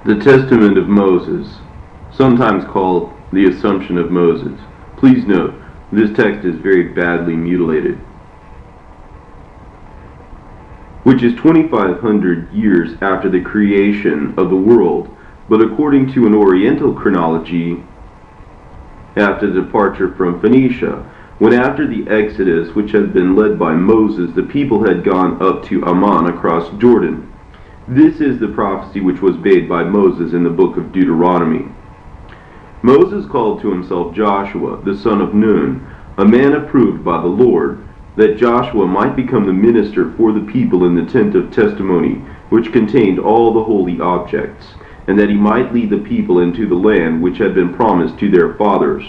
The Testament of Moses, sometimes called the Assumption of Moses. Please note, this text is very badly mutilated, which is 2,500 years after the creation of the world, but according to an Oriental chronology, after the departure from Phoenicia, when after the Exodus, which had been led by Moses, the people had gone up to Ammon across Jordan. This is the prophecy which was made by Moses in the book of Deuteronomy. Moses called to himself Joshua, the son of Nun, a man approved by the Lord, that Joshua might become the minister for the people in the tent of testimony, which contained all the holy objects, and that he might lead the people into the land which had been promised to their fathers,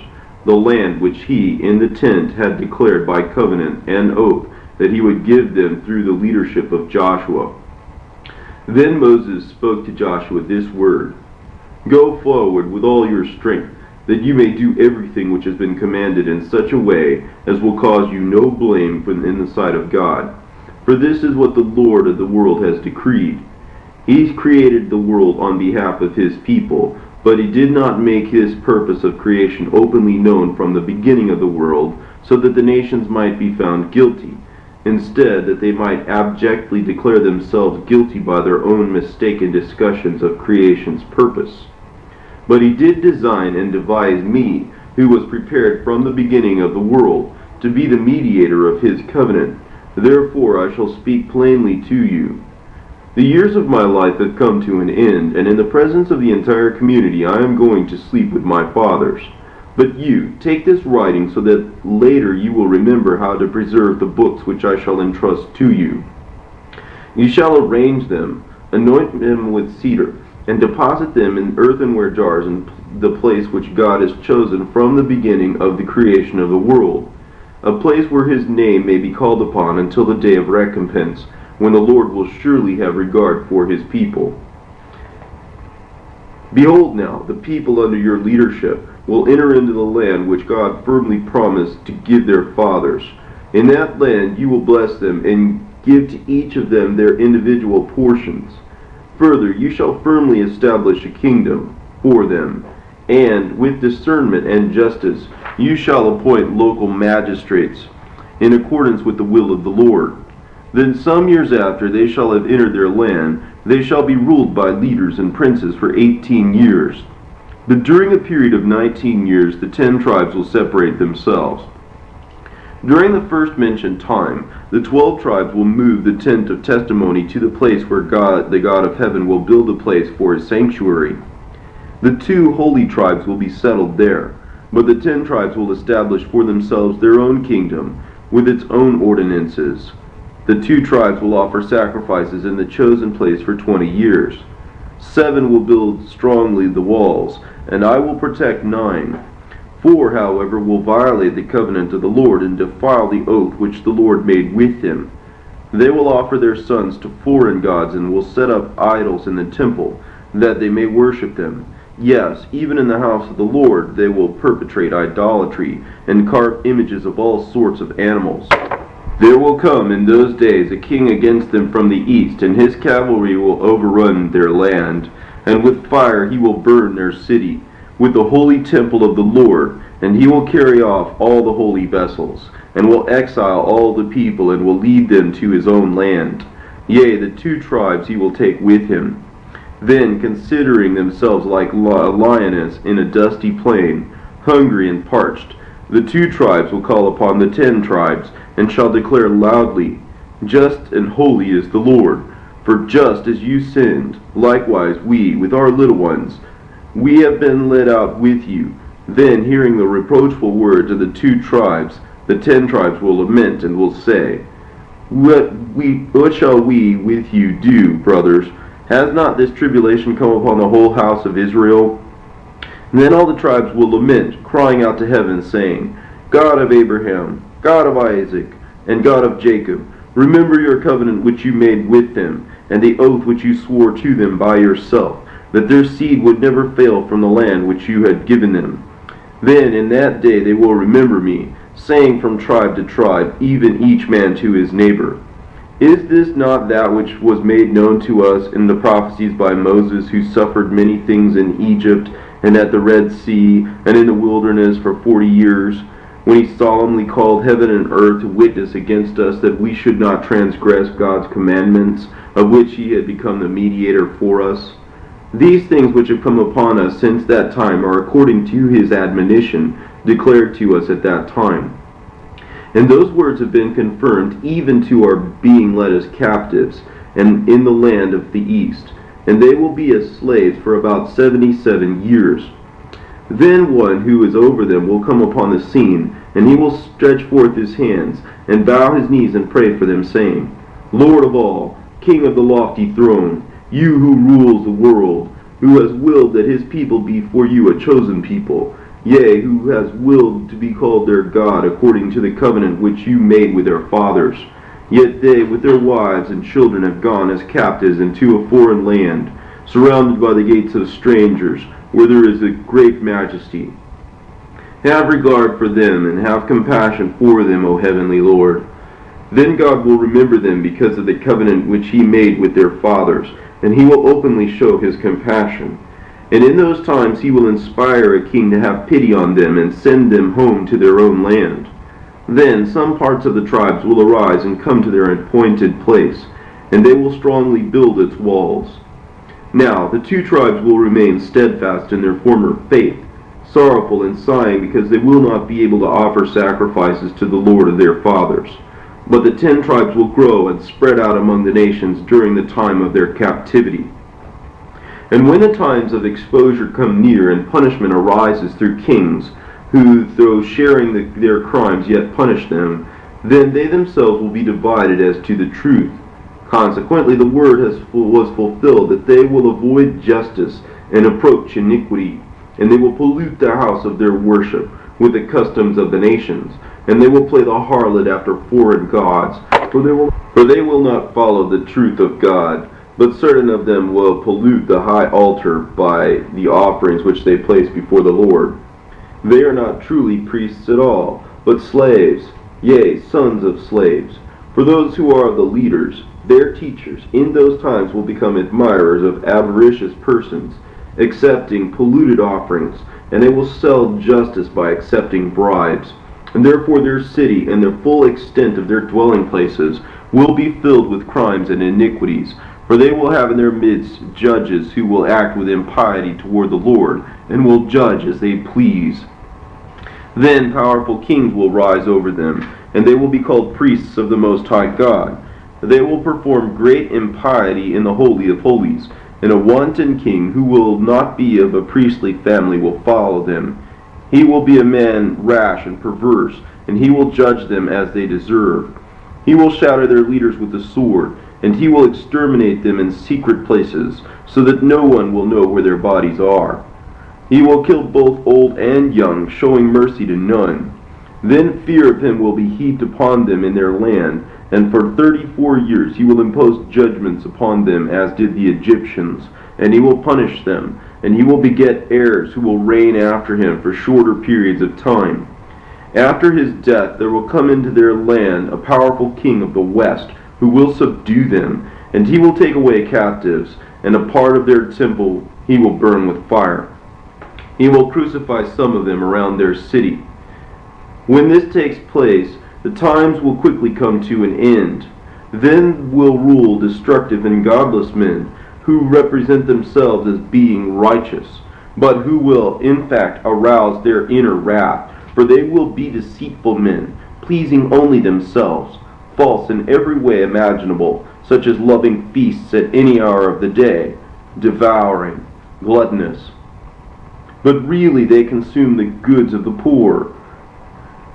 the land which he in the tent had declared by covenant and oath that he would give them through the leadership of Joshua. Then Moses spoke to Joshua this word: Go forward with all your strength, that you may do everything which has been commanded in such a way as will cause you no blame in the sight of God. For this is what the Lord of the world has decreed. He created the world on behalf of his people, but he did not make his purpose of creation openly known from the beginning of the world, so that the nations might be found guilty. Instead, that they might abjectly declare themselves guilty by their own mistaken discussions of creation's purpose. But he did design and devise me, who was prepared from the beginning of the world, to be the mediator of his covenant. Therefore I shall speak plainly to you. The years of my life have come to an end, and in the presence of the entire community I am going to sleep with my fathers. But you, take this writing so that later you will remember how to preserve the books which I shall entrust to you. You shall arrange them, anoint them with cedar, and deposit them in earthenware jars in the place which God has chosen from the beginning of the creation of the world, a place where his name may be called upon until the day of recompense, when the Lord will surely have regard for his people. Behold now, the people under your leadership will enter into the land which God firmly promised to give their fathers. In that land you will bless them and give to each of them their individual portions. Further, you shall firmly establish a kingdom for them, and with discernment and justice you shall appoint local magistrates in accordance with the will of the Lord. Then some years after they shall have entered their land, they shall be ruled by leaders and princes for 18 years. But during a period of 19 years, the 10 tribes will separate themselves. During the first mentioned time, the 12 tribes will move the tent of testimony to the place where God, the God of heaven, will build a place for his sanctuary. The 2 holy tribes will be settled there, but the 10 tribes will establish for themselves their own kingdom, with its own ordinances. The 2 tribes will offer sacrifices in the chosen place for 20 years. 7 will build strongly the walls, and I will protect 9. 4, however, will violate the covenant of the Lord and defile the oath which the Lord made with him. They will offer their sons to foreign gods and will set up idols in the temple, that they may worship them. Yes, even in the house of the Lord they will perpetrate idolatry and carve images of all sorts of animals. There will come in those days a king against them from the east, and his cavalry will overrun their land, and with fire he will burn their city, with the holy temple of the Lord, and he will carry off all the holy vessels, and will exile all the people, and will lead them to his own land. Yea, the 2 tribes he will take with him. Then, considering themselves like a lioness in a dusty plain, hungry and parched, the 2 tribes will call upon the 10 tribes, and shall declare loudly, Just and holy is the Lord. For just as you sinned, likewise we, with our little ones, we have been led out with you. Then, hearing the reproachful words of the 2 tribes, the 10 tribes will lament and will say, What shall we with you do, brothers? Has not this tribulation come upon the whole house of Israel? And then all the tribes will lament, crying out to heaven, saying, God of Abraham, God of Isaac, and God of Jacob, remember your covenant which you made with them, and the oath which you swore to them by yourself, that their seed would never fail from the land which you had given them. Then in that day they will remember me, saying from tribe to tribe, even each man to his neighbor, Is this not that which was made known to us in the prophecies by Moses, who suffered many things in Egypt, and at the Red Sea, and in the wilderness for 40 years, when he solemnly called heaven and earth to witness against us that we should not transgress God's commandments, of which he had become the mediator for us? These things which have come upon us since that time are according to his admonition, declared to us at that time. And those words have been confirmed even to our being led as captives, and in the land of the east. And they will be as slaves for about 77 years. Then one who is over them will come upon the scene, and he will stretch forth his hands, and bow his knees and pray for them, saying, Lord of all, King of the lofty throne, you who rules the world, who has willed that his people be for you a chosen people, yea, who has willed to be called their God according to the covenant which you made with their fathers. Yet they with their wives and children have gone as captives into a foreign land, surrounded by the gates of strangers, where there is a great majesty. Have regard for them, and have compassion for them, O heavenly Lord. Then God will remember them because of the covenant which he made with their fathers, and he will openly show his compassion. And in those times he will inspire a king to have pity on them and send them home to their own land. Then some parts of the tribes will arise and come to their appointed place, and they will strongly build its walls. Now the two tribes will remain steadfast in their former faith, sorrowful and sighing because they will not be able to offer sacrifices to the Lord of their fathers. But the 10 tribes will grow and spread out among the nations during the time of their captivity. And when the times of exposure come near and punishment arises through kings, who, though sharing their crimes, yet punish them, then they themselves will be divided as to the truth. Consequently, the word was fulfilled that they will avoid justice and approach iniquity, and they will pollute the house of their worship with the customs of the nations, and they will play the harlot after foreign gods, for they will not follow the truth of God. But certain of them will pollute the high altar by the offerings which they place before the Lord. They are not truly priests at all, but slaves, yea, sons of slaves. For those who are the leaders, their teachers, in those times will become admirers of avaricious persons, accepting polluted offerings, and they will sell justice by accepting bribes. And therefore their city and the full extent of their dwelling places will be filled with crimes and iniquities. For they will have in their midst judges who will act with impiety toward the Lord, and will judge as they please. Then powerful kings will rise over them, and they will be called priests of the Most High God. They will perform great impiety in the Holy of Holies, and a wanton king who will not be of a priestly family will follow them. He will be a man rash and perverse, and he will judge them as they deserve. He will shatter their leaders with the sword, and he will exterminate them in secret places, so that no one will know where their bodies are. He will kill both old and young, showing mercy to none. Then fear of him will be heaped upon them in their land, and for 34 years he will impose judgments upon them as did the Egyptians, and he will punish them, and he will beget heirs who will reign after him for shorter periods of time. After his death there will come into their land a powerful king of the west, who will subdue them, and he will take away captives, and a part of their temple he will burn with fire. He will crucify some of them around their city. When this takes place, the times will quickly come to an end. Then will rule destructive and godless men, who represent themselves as being righteous, but who will in fact arouse their inner wrath, for they will be deceitful men, pleasing only themselves, false in every way imaginable, such as loving feasts at any hour of the day, devouring, gluttonous. But really they consume the goods of the poor,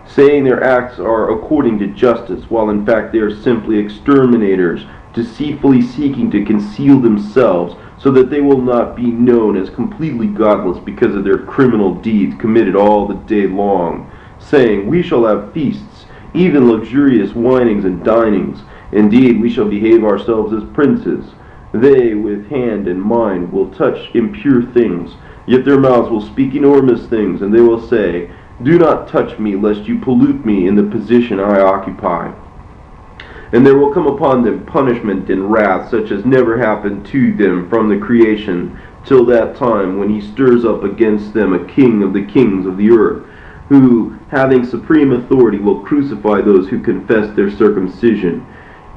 saying their acts are according to justice, while in fact they are simply exterminators, deceitfully seeking to conceal themselves, so that they will not be known as completely godless because of their criminal deeds committed all the day long, saying, "We shall have feasts, even luxurious winings and dinings. Indeed, we shall behave ourselves as princes." They, with hand and mind, will touch impure things, yet their mouths will speak enormous things, and they will say, "Do not touch me, lest you pollute me in the position I occupy." And there will come upon them punishment and wrath such as never happened to them from the creation till that time when he stirs up against them a king of the kings of the earth, who, having supreme authority, will crucify those who confess their circumcision.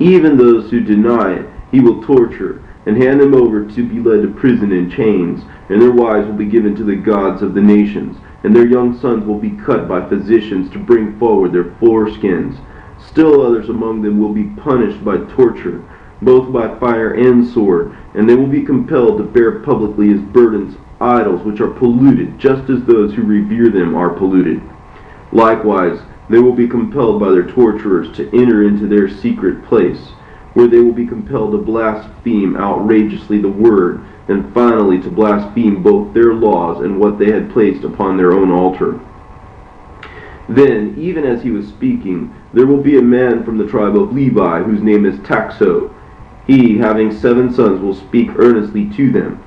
Even those who deny it he will torture, and hand them over to be led to prison in chains, and their wives will be given to the gods of the nations, and their young sons will be cut by physicians to bring forward their foreskins. Still others among them will be punished by torture, both by fire and sword, and they will be compelled to bear publicly as burdens idols which are polluted, just as those who revere them are polluted. Likewise, they will be compelled by their torturers to enter into their secret place, where they will be compelled to blaspheme outrageously the word, and finally to blaspheme both their laws and what they had placed upon their own altar. Then, even as he was speaking, there will be a man from the tribe of Levi, whose name is Taxo. He, having 7 sons, will speak earnestly to them.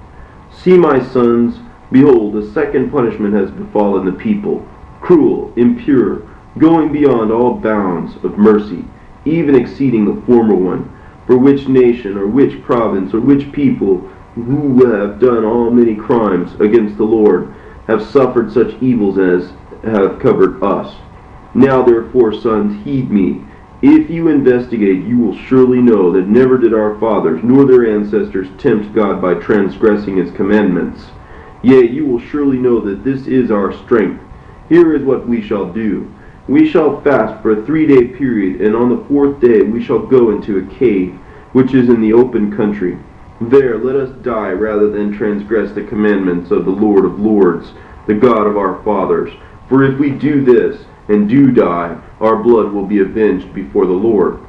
See, my sons, behold, a second punishment has befallen the people, cruel, impure, going beyond all bounds of mercy, even exceeding the former one. For which nation, or which province, or which people, who have done all many crimes against the Lord, have suffered such evils as have covered us. Now therefore, sons, heed me. If you investigate, you will surely know that never did our fathers nor their ancestors tempt God by transgressing his commandments. Yea, you will surely know that this is our strength. Here is what we shall do. We shall fast for a 3-day period, and on the 4th day we shall go into a cave, which is in the open country. There let us die rather than transgress the commandments of the Lord of Lords, the God of our fathers. For if we do this, and do die, our blood will be avenged before the Lord.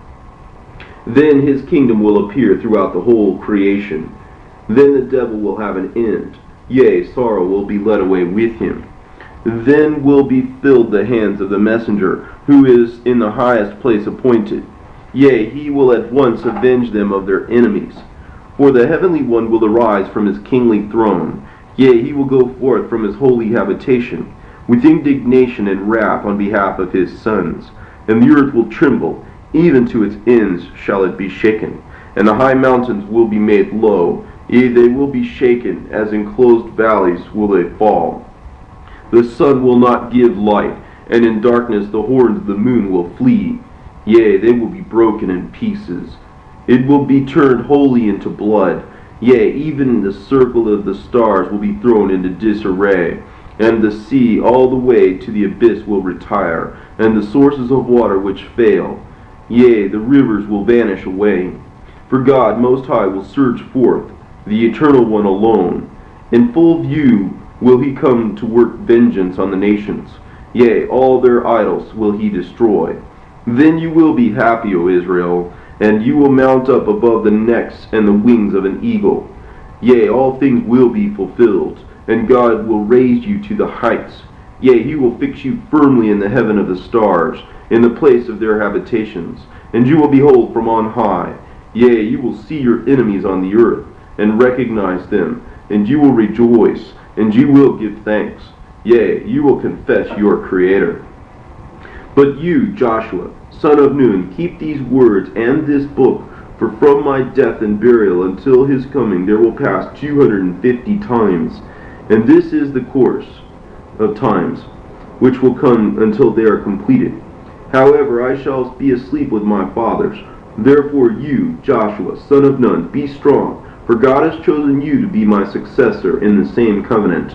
Then his kingdom will appear throughout the whole creation. Then the devil will have an end. Yea, sorrow will be led away with him. Then will be filled the hands of the messenger, who is in the highest place appointed. Yea, he will at once avenge them of their enemies. For the heavenly one will arise from his kingly throne. Yea, he will go forth from his holy habitation, with indignation and wrath on behalf of his sons. And the earth will tremble, even to its ends shall it be shaken. And the high mountains will be made low, yea, they will be shaken, as enclosed valleys will they fall. The sun will not give light, and in darkness the horns of the moon will flee. Yea, they will be broken in pieces. It will be turned wholly into blood. Yea, even the circle of the stars will be thrown into disarray. And the sea all the way to the abyss will retire, and the sources of water which fail. Yea, the rivers will vanish away. For God Most High will surge forth, the Eternal One alone. In full view will he come to work vengeance on the nations. Yea, all their idols will he destroy. Then you will be happy, O Israel, and you will mount up above the necks and the wings of an eagle. Yea, all things will be fulfilled, and God will raise you to the heights. Yea, he will fix you firmly in the heaven of the stars, in the place of their habitations. And you will behold from on high. Yea, you will see your enemies on the earth, and recognize them. And you will rejoice, and you will give thanks. Yea, you will confess your Creator. But you, Joshua, son of Nun, keep these words and this book, for from my death and burial until his coming there will pass 250 times. And this is the course of times, which will come until they are completed. However, I shall be asleep with my fathers. Therefore you, Joshua, son of Nun, be strong, for God has chosen you to be my successor in the same covenant.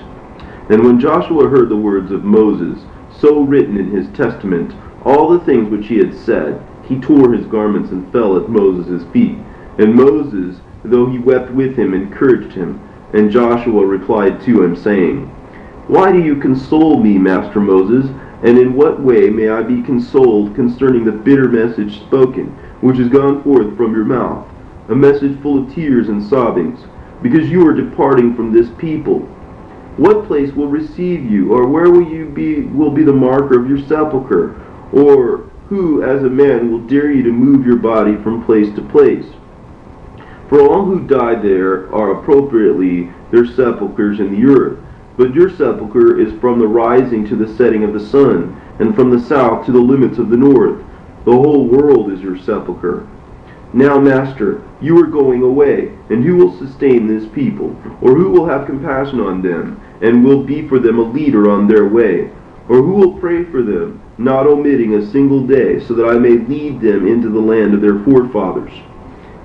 And when Joshua heard the words of Moses, so written in his testament, all the things which he had said, he tore his garments and fell at Moses' feet. And Moses, though he wept with him, encouraged him. And Joshua replied to him, saying, Why do you console me, Master Moses? And in what way may I be consoled concerning the bitter message spoken, which has gone forth from your mouth, a message full of tears and sobbings, because you are departing from this people? What place will receive you, or where will be the marker of your sepulchre? Or who, as a man, will dare you to move your body from place to place? For all who die there are appropriately their sepulchres in the earth. But your sepulchre is from the rising to the setting of the sun, and from the south to the limits of the north. The whole world is your sepulchre. Now, Master, you are going away, and who will sustain this people? Or who will have compassion on them, and will be for them a leader on their way? Or who will pray for them, not omitting a single day, so that I may lead them into the land of their forefathers?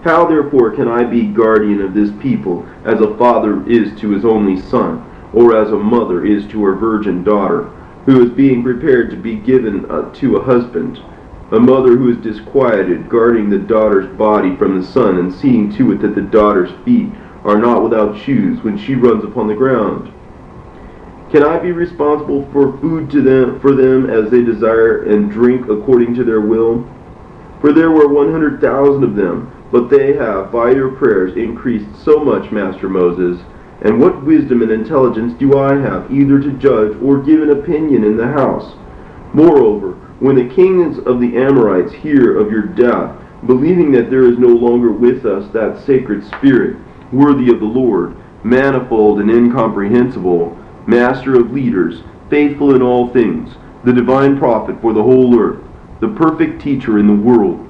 How therefore can I be guardian of this people, as a father is to his only son, or as a mother is to her virgin daughter, who is being prepared to be given to a husband? A mother who is disquieted, guarding the daughter's body from the sun, and seeing to it that the daughter's feet are not without shoes when she runs upon the ground. Can I be responsible for food for them as they desire, and drink according to their will? For there were 100,000 of them, but they have, by your prayers, increased so much, Master Moses. And what wisdom and intelligence do I have, either to judge or give an opinion in the house? Moreover, when the kings of the Amorites hear of your death, believing that there is no longer with us that sacred spirit, worthy of the Lord, manifold and incomprehensible, master of leaders, faithful in all things, the divine prophet for the whole earth, the perfect teacher in the world,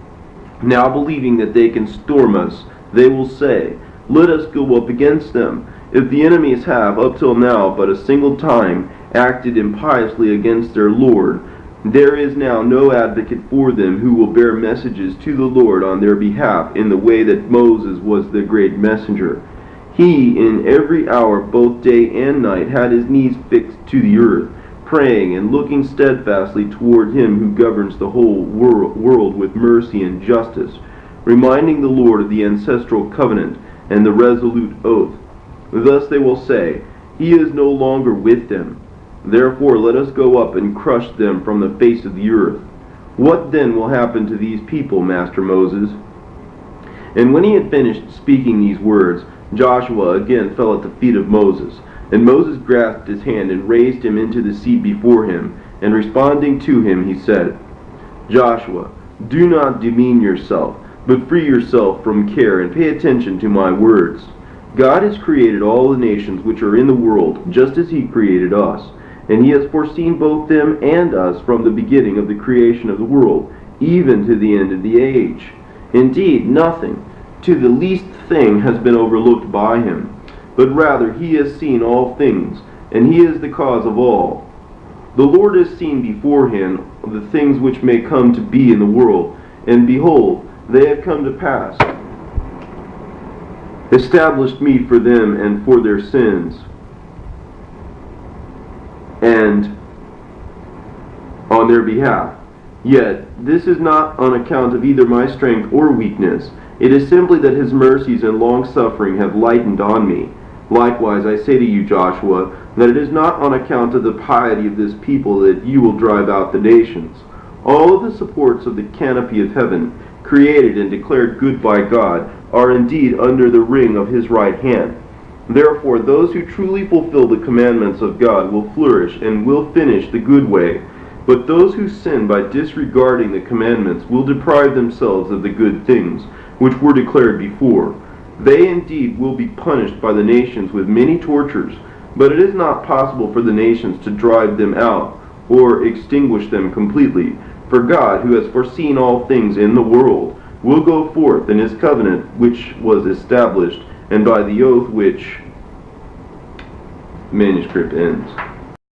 now believing that they can storm us, they will say, let us go up against them. If the enemies have, up till now, but a single time, acted impiously against their Lord, there is now no advocate for them who will bear messages to the Lord on their behalf in the way that Moses was the great messenger. He, in every hour, both day and night, had his knees fixed to the earth, praying and looking steadfastly toward him who governs the whole world with mercy and justice, reminding the Lord of the ancestral covenant and the resolute oath. Thus they will say, he is no longer with them. Therefore let us go up and crush them from the face of the earth. What then will happen to these people, Master Moses? And when he had finished speaking these words, Joshua again fell at the feet of Moses. And Moses grasped his hand and raised him into the seat before him. And responding to him, he said, Joshua, do not demean yourself, but free yourself from care and pay attention to my words. God has created all the nations which are in the world, just as he created us. And he has foreseen both them and us from the beginning of the creation of the world, even to the end of the age. Indeed, nothing, to the least thing, has been overlooked by him. But rather he has seen all things, and he is the cause of all. The Lord has seen beforehand the things which may come to be in the world, and behold, they have come to pass, established me for them and for their sins, and on their behalf. Yet this is not on account of either my strength or weakness. It is simply that his mercies and long-suffering have lightened on me. Likewise, I say to you, Joshua, that it is not on account of the piety of this people that you will drive out the nations. All of the supports of the canopy of heaven, created and declared good by God, are indeed under the ring of his right hand. Therefore, those who truly fulfill the commandments of God will flourish and will finish the good way. But those who sin by disregarding the commandments will deprive themselves of the good things which were declared before. They indeed will be punished by the nations with many tortures, but it is not possible for the nations to drive them out or extinguish them completely. For God, who has foreseen all things in the world, will go forth in his covenant which was established, and by the oath which manuscript ends.